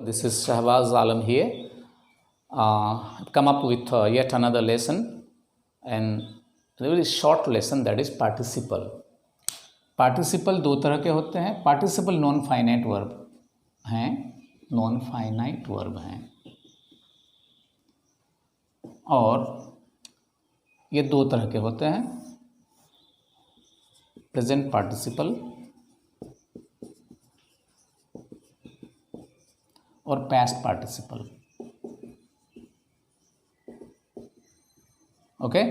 This is Shahbaz Alam here. I've come up with yet another lesson, and a very short lesson, that is participle. Participle दो तरह के होते हैं. Participle non finite verb हैं, और ये दो तरह के होते हैं, प्रेजेंट पार्टिसिपल और past participle. Okay,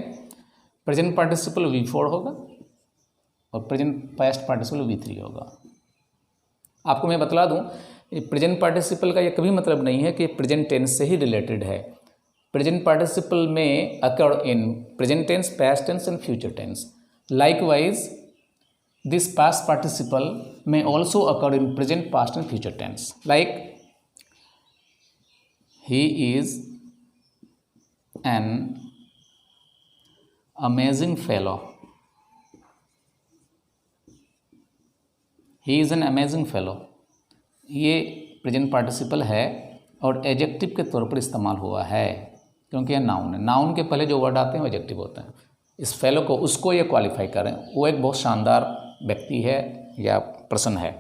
present participle V4 होगा और प्रेजेंट पास्ट पार्टिसिपल V3 होगा. आपको मैं बतला दूं, प्रेजेंट पार्टिसिपल का ये कभी मतलब नहीं है कि प्रेजेंट टेंस से ही रिलेटेड है. प्रेजेंट पार्टिसिपल में occur in present tense, past tense and future tense. Likewise this past participle may also occur in present, past and future tense. Like, he is an amazing fellow. He is an amazing fellow. ये present participle है और adjective के तौर पर इस्तेमाल हुआ है, क्योंकि यह नाउन है. नाउन के पहले जो वर्ड आते हैं वो एडजेक्टिव होते हैं. इस फेलो को, उसको ये क्वालिफाई करें, वो एक बहुत शानदार व्यक्ति है या पर्सन है.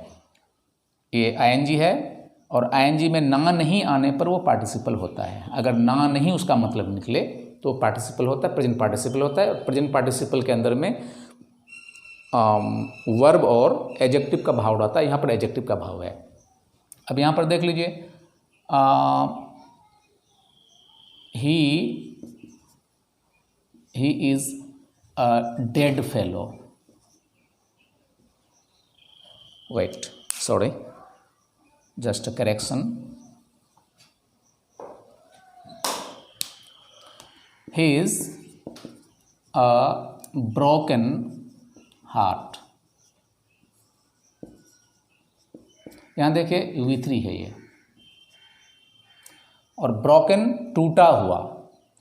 ये आईएनजी है, और आईएनजी में ना नहीं आने पर वो पार्टिसिपल होता है. अगर ना नहीं उसका मतलब निकले तो पार्टिसिपल होता है, प्रेजेंट पार्टिसिपल होता है. और प्रेजेंट पार्टिसिपल के अंदर में वर्ब और एडजेक्टिव का भाव रहता है. यहाँ पर एडजेक्टिव का भाव है. अब यहाँ पर देख लीजिए, he is a dead fellow. Wait, sorry, just a correction. He is a broken heart. यहाँ देखिए V3 है ये, और ब्रोकन टूटा हुआ,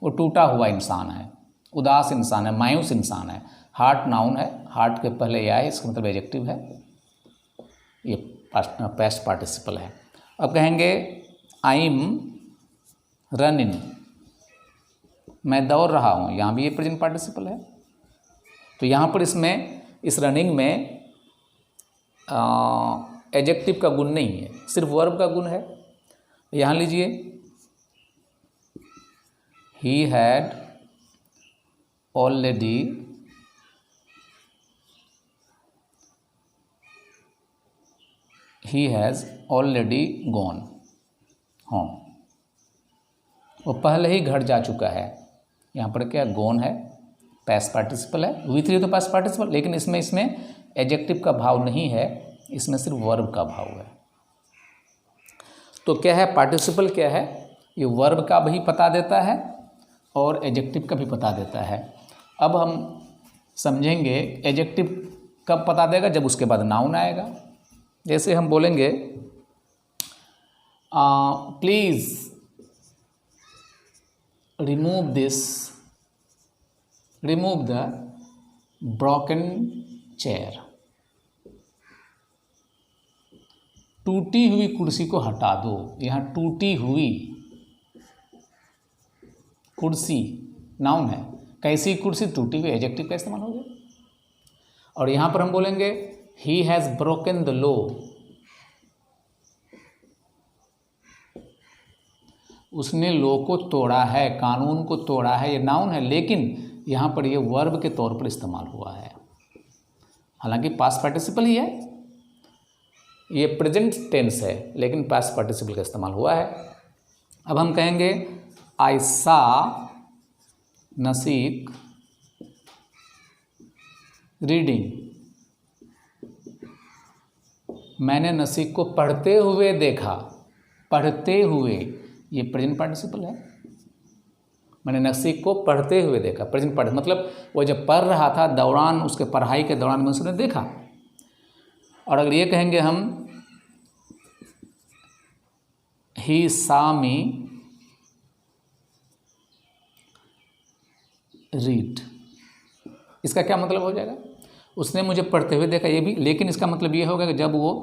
वो टूटा हुआ इंसान है, उदास इंसान है, मायूस इंसान है. हार्ट नाउन है, हार्ट के पहले या है, इसका मतलब एडजेक्टिव है. ये पास्ट पार्टिसिपल है. अब कहेंगे आई एम रनिंग, मैं दौड़ रहा हूँ. यहाँ भी ये प्रेजेंट पार्टिसिपल है. तो यहाँ पर इसमें, इस रनिंग में एडजेक्टिव का गुण नहीं है, सिर्फ वर्ब का गुण है. यहाँ लीजिए, he had already he has already gone home. वो पहले ही घर जा चुका है. यहाँ पर क्या gone है, पास्ट पार्टिसिपल है. V3 तो पास्ट पार्टिसिपल, लेकिन इसमें एडजेक्टिव का भाव नहीं है, इसमें सिर्फ वर्ब का भाव है. तो क्या है पार्टिसिपल, क्या है, ये वर्ब का भी पता देता है और एडजेक्टिव का भी पता देता है. अब हम समझेंगे एडजेक्टिव कब पता देगा, जब उसके बाद नाउन आएगा. जैसे हम बोलेंगे please remove the broken chair. टूटी हुई कुर्सी को हटा दो. यहाँ टूटी हुई कुर्सी नाउन है, कैसी कुर्सी, टूटी हुई, एडजेक्टिव का इस्तेमाल हो गया. और यहाँ पर हम बोलेंगे he has broken the law. उसने लॉ को तोड़ा है, कानून को तोड़ा है. ये नाउन है, लेकिन यहाँ पर ये वर्ब के तौर पर इस्तेमाल हुआ है. हालांकि पास्ट पार्टिसिपल ही है, ये प्रेजेंट टेंस है, लेकिन पास्ट पार्टिसिपल का इस्तेमाल हुआ है. अब हम कहेंगे आई सा नसीक रीडिंग. मैंने नसीक को पढ़ते हुए देखा. पढ़ते हुए, ये प्रेजेंट पार्टिसिपल है. मैंने नसीक को पढ़ते हुए देखा, प्रेजेंट पार्टिसिपल, मतलब वो जब पढ़ रहा था, दौरान उसके पढ़ाई के दौरान में उसने देखा. और अगर ये कहेंगे हम ही सा मी रीड, इसका क्या मतलब हो जाएगा, उसने मुझे पढ़ते हुए देखा. ये भी, लेकिन इसका मतलब ये होगा कि जब वो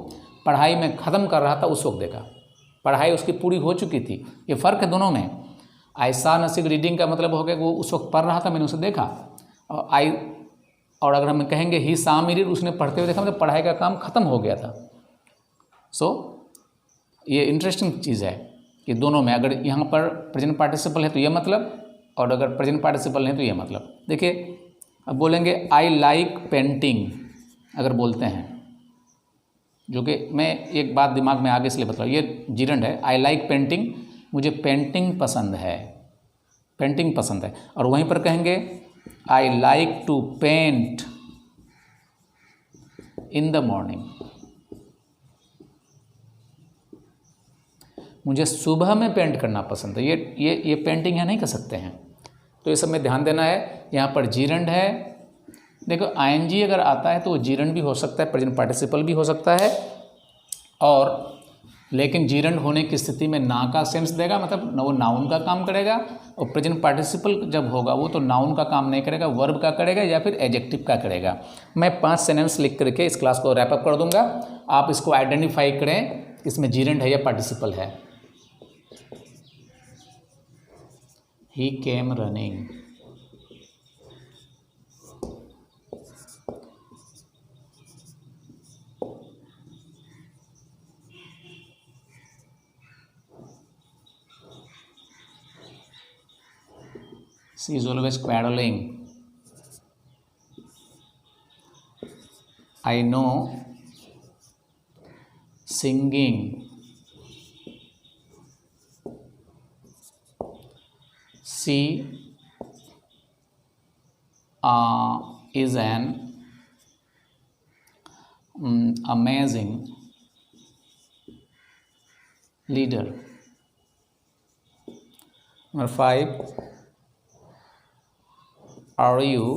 पढ़ाई में ख़त्म कर रहा था उस वक्त देखा. पढ़ाई उसकी पूरी हो चुकी थी। ये फ़र्क है दोनों में। आई सा नसीक रीडिंग का मतलब हो गया कि वो उस वक्त पढ़ रहा था, मैंने उसे देखा। और अगर हम कहेंगे ही सा मी रीड, उसने पढ़ते हुए देखा, मतलब पढ़ाई का काम ख़त्म हो गया था। सो ये इंटरेस्टिंग चीज़ है कि दोनों में अगर यहाँ पर प्रेजेंट पार्टिसिपल है तो ये मतलब, और अगर प्रेजेंट पार्टिसिपल नहीं तो ये मतलब। देखिए अब बोलेंगे आई लाइक पेंटिंग, अगर बोलते हैं, जो कि मैं एक बात दिमाग में आगे इसलिए बता रहा हूँ, ये जीरंड है। आई लाइक पेंटिंग, मुझे पेंटिंग पसंद है, पेंटिंग पसंद है। और वहीं पर कहेंगे I like to paint in the morning, मुझे सुबह में पेंट करना पसंद है। ये पेंटिंग है नहीं कह सकते हैं। तो ये सब में ध्यान देना है। यहाँ पर जीरंड है, देखो आईएनजी अगर आता है तो वो जीरंड भी हो सकता है, प्रेजेंट पार्टिसिपल भी हो सकता है, और लेकिन जीरंड होने की स्थिति में ना का सेंस देगा, मतलब वो नाउन का काम करेगा। और प्रेजेंट पार्टिसिपल जब होगा वो तो नाउन का काम नहीं करेगा, वर्ब का करेगा या फिर एडजेक्टिव का करेगा। मैं 5 सेंटेंस लिख करके इस क्लास को रैप अप कर दूंगा, आप इसको आइडेंटिफाई करें इसमें जीरंड है या पार्टिसिपल है। He came running, she is always quarreling, I know singing, she is an amazing leader. Number 5, are you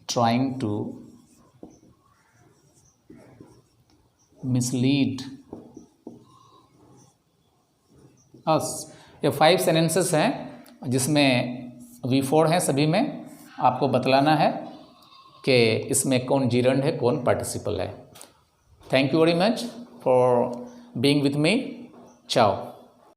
trying to mislead us? ये 5 सेंटेंसेस हैं जिसमें V4 हैं, सभी में आपको बतलाना है कि इसमें कौन जीरंड है कौन पार्टिसिपल है। Thank you very much for being with me. चाओ।